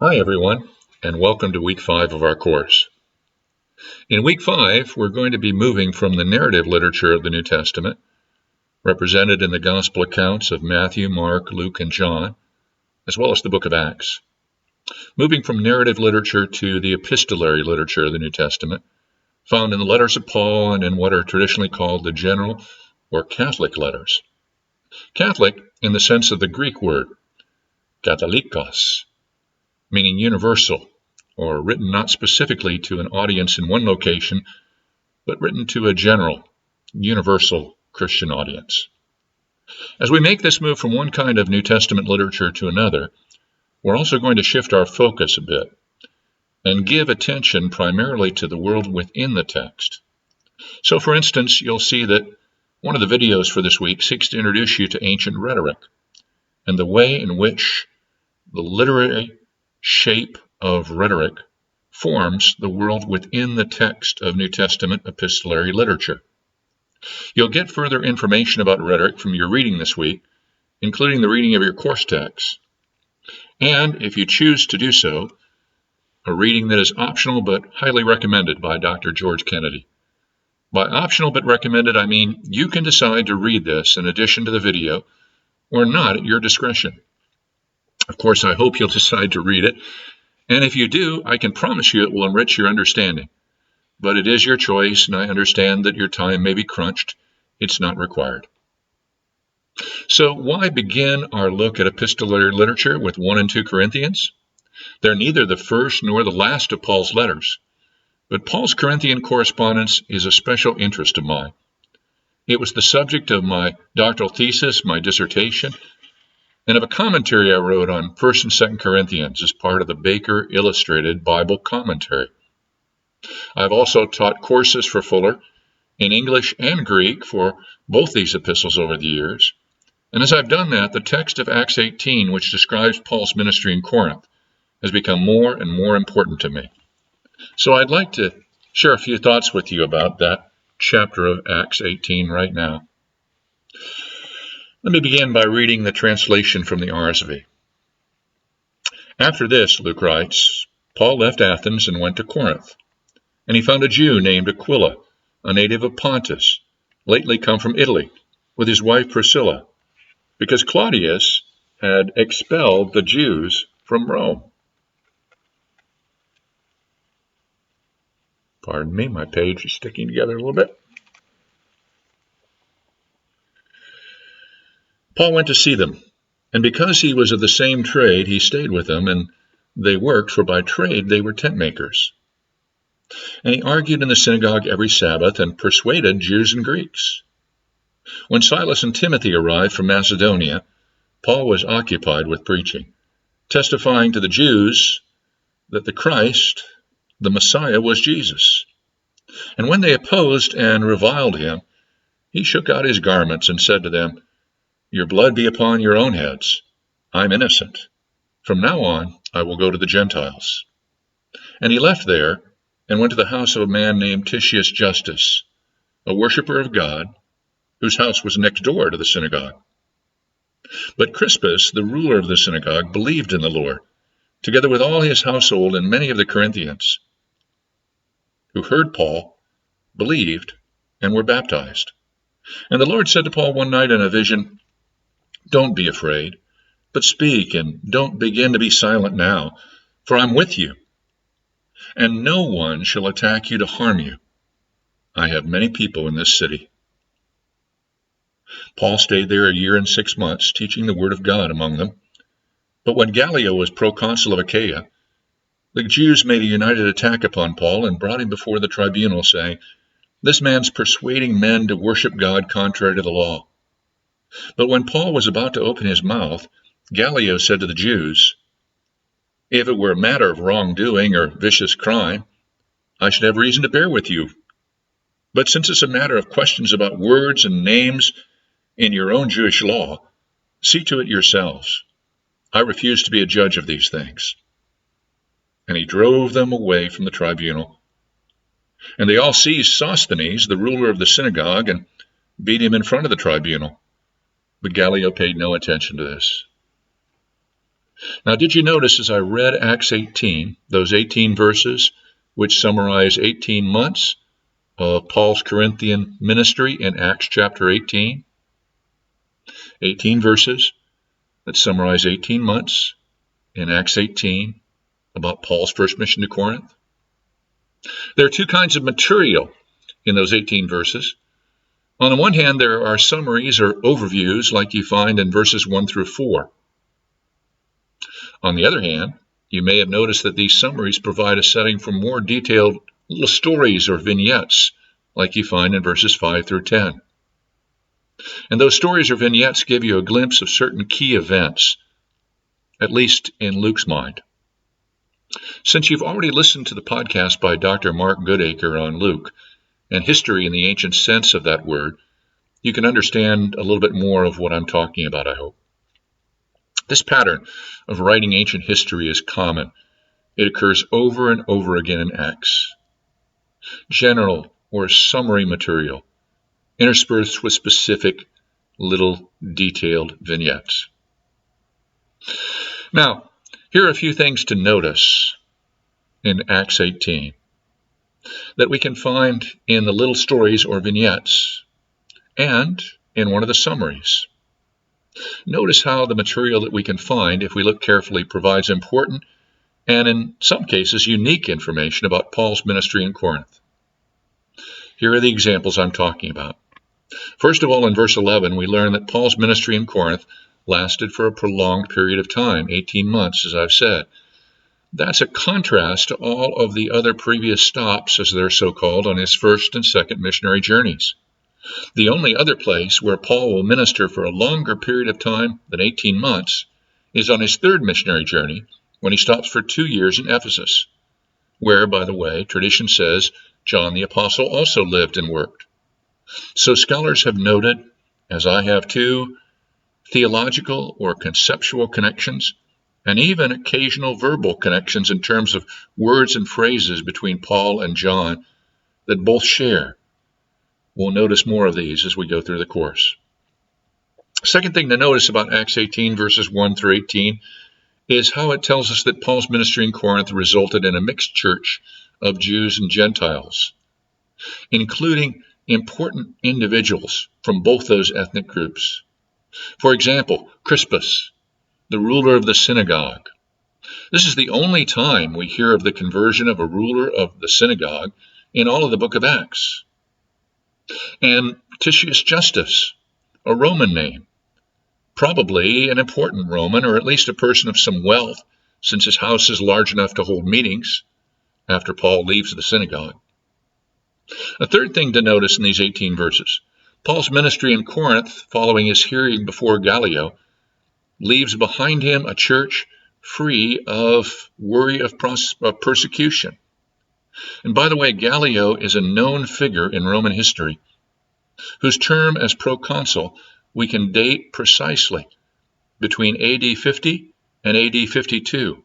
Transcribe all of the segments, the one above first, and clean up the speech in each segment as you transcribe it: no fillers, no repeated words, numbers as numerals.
Hi everyone, and welcome to week 5 of our course. In week 5, we're going to be moving from the narrative literature of the New Testament, represented in the gospel accounts of Matthew, Mark, Luke, and John, as well as the book of Acts. Moving from narrative literature to the epistolary literature of the New Testament, found in the letters of Paul and in what are traditionally called the general or Catholic letters. Catholic in the sense of the Greek word, katholikos, meaning universal, or written not specifically to an audience in one location, but written to a general, universal Christian audience. As we make this move from one kind of New Testament literature to another, we're also going to shift our focus a bit and give attention primarily to the world within the text. So, for instance, you'll see that one of the videos for this week seeks to introduce you to ancient rhetoric and the way in which the literary shape of rhetoric forms the world within the text of New Testament epistolary literature. You'll get further information about rhetoric from your reading this week, including the reading of your course text, and, if you choose to do so, a reading that is optional but highly recommended by Dr. George Kennedy. By optional but recommended, I mean you can decide to read this in addition to the video or not at your discretion. Of course, I hope you'll decide to read it, and if you do, I can promise you it will enrich your understanding. But it is your choice, and I understand that your time may be crunched. It's not required. So why begin our look at epistolary literature with 1 and 2 Corinthians? They're neither the first nor the last of Paul's letters, but Paul's Corinthian correspondence is a special interest of mine. It was the subject of my doctoral thesis, my dissertation, and of a commentary I wrote on 1 and 2 Corinthians as part of the Baker Illustrated Bible Commentary. I've also taught courses for Fuller in English and Greek for both these epistles over the years, and as I've done that, the text of Acts 18, which describes Paul's ministry in Corinth, has become more and more important to me. So I'd like to share a few thoughts with you about that chapter of Acts 18 right now. Let me begin by reading the translation from the RSV. After this, Luke writes, Paul left Athens and went to Corinth, and he found a Jew named Aquila, a native of Pontus, lately come from Italy, with his wife Priscilla, because Claudius had expelled the Jews from Rome. Pardon me, my page is sticking together a little bit. Paul went to see them, and because he was of the same trade, he stayed with them, and they worked, for by trade they were tent makers. And he argued in the synagogue every Sabbath and persuaded Jews and Greeks. When Silas and Timothy arrived from Macedonia, Paul was occupied with preaching, testifying to the Jews that the Christ, the Messiah, was Jesus. And when they opposed and reviled him, he shook out his garments and said to them, Your blood be upon your own heads. I'm innocent. From now on, I will go to the Gentiles. And he left there and went to the house of a man named Titius Justus, a worshiper of God, whose house was next door to the synagogue. But Crispus, the ruler of the synagogue, believed in the Lord, together with all his household, and many of the Corinthians, who heard Paul, believed, and were baptized. And the Lord said to Paul one night in a vision, Don't be afraid, but speak, and don't begin to be silent now, for I'm with you, and no one shall attack you to harm you. I have many people in this city. Paul stayed there 1 year and 6 months, teaching the word of God among them. But when Gallio was proconsul of Achaia, the Jews made a united attack upon Paul and brought him before the tribunal, saying, This man's persuading men to worship God contrary to the law. But when Paul was about to open his mouth, Gallio said to the Jews, If it were a matter of wrongdoing or vicious crime, I should have reason to bear with you. But since it's a matter of questions about words and names in your own Jewish law, see to it yourselves. I refuse to be a judge of these things. And he drove them away from the tribunal. And they all seized Sosthenes, the ruler of the synagogue, and beat him in front of the tribunal. But Gallio paid no attention to this. Now, did you notice as I read Acts 18, those 18 verses, which summarize 18 months of Paul's Corinthian ministry in Acts chapter 18? 18 verses that summarize 18 months in Acts 18 about Paul's first mission to Corinth. There are two kinds of material in those 18 verses. On the one hand, there are summaries or overviews like you find in verses 1 through 4. On the other hand, you may have noticed that these summaries provide a setting for more detailed little stories or vignettes like you find in verses 5 through 10. And those stories or vignettes give you a glimpse of certain key events, at least in Luke's mind. Since you've already listened to the podcast by Dr. Mark Goodacre on Luke and history in the ancient sense of that word, you can understand a little bit more of what I'm talking about, I hope. This pattern of writing ancient history is common. It occurs over and over again in Acts. General or summary material, interspersed with specific little detailed vignettes. Now, here are a few things to notice in Acts 18 that we can find in the little stories or vignettes and in one of the summaries. Notice how the material that we can find, if we look carefully, provides important and in some cases unique information about Paul's ministry in Corinth. Here are the examples I'm talking about. First of all, in verse 11, we learn that Paul's ministry in Corinth lasted for a prolonged period of time, 18 months, as I've said. That's a contrast to all of the other previous stops, as they're so-called, on his first and second missionary journeys. The only other place where Paul will minister for a longer period of time than 18 months is on his third missionary journey, when he stops for 2 years in Ephesus, where, by the way, tradition says John the Apostle also lived and worked. So scholars have noted, as I have too, theological or conceptual connections, and even occasional verbal connections in terms of words and phrases between Paul and John that both share. We'll notice more of these as we go through the course. Second thing to notice about Acts 18, verses 1 through 18, is how it tells us that Paul's ministry in Corinth resulted in a mixed church of Jews and Gentiles, including important individuals from both those ethnic groups. For example, Crispus, the ruler of the synagogue. This is the only time we hear of the conversion of a ruler of the synagogue in all of the book of Acts. And Titius Justus, a Roman name, probably an important Roman, or at least a person of some wealth, since his house is large enough to hold meetings after Paul leaves the synagogue. A third thing to notice in these 18 verses, Paul's ministry in Corinth, following his hearing before Gallio, leaves behind him a church free of worry of persecution. And by the way, Gallio is a known figure in Roman history, whose term as proconsul we can date precisely between AD 50 and AD 52.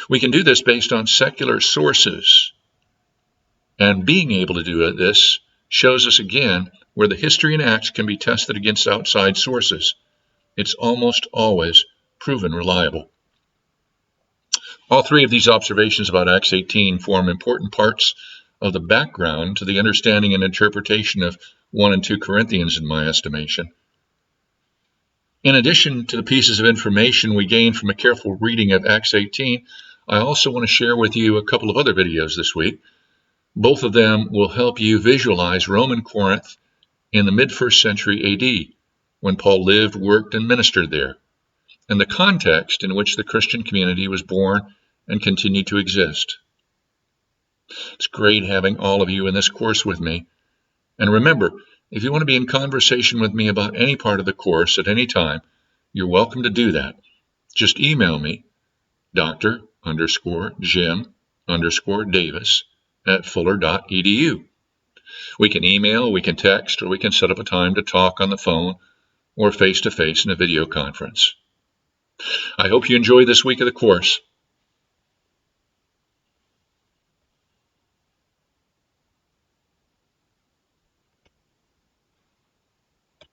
We can do this based on secular sources. And being able to do this shows us again where the history in Acts can be tested against outside sources. It's almost always proven reliable. All three of these observations about Acts 18 form important parts of the background to the understanding and interpretation of 1 and 2 Corinthians, in my estimation. In addition to the pieces of information we gain from a careful reading of Acts 18, I also want to share with you a couple of other videos this week. Both of them will help you visualize Roman Corinth in the mid-1st century AD, when Paul lived, worked, and ministered there, and the context in which the Christian community was born and continued to exist. It's great having all of you in this course with me. And remember, if you want to be in conversation with me about any part of the course at any time, you're welcome to do that. Just email me, dr_Jim_Davis@fuller.edu. We can email, we can text, or we can set up a time to talk on the phone or face-to-face in a video conference. I hope you enjoy this week of the course.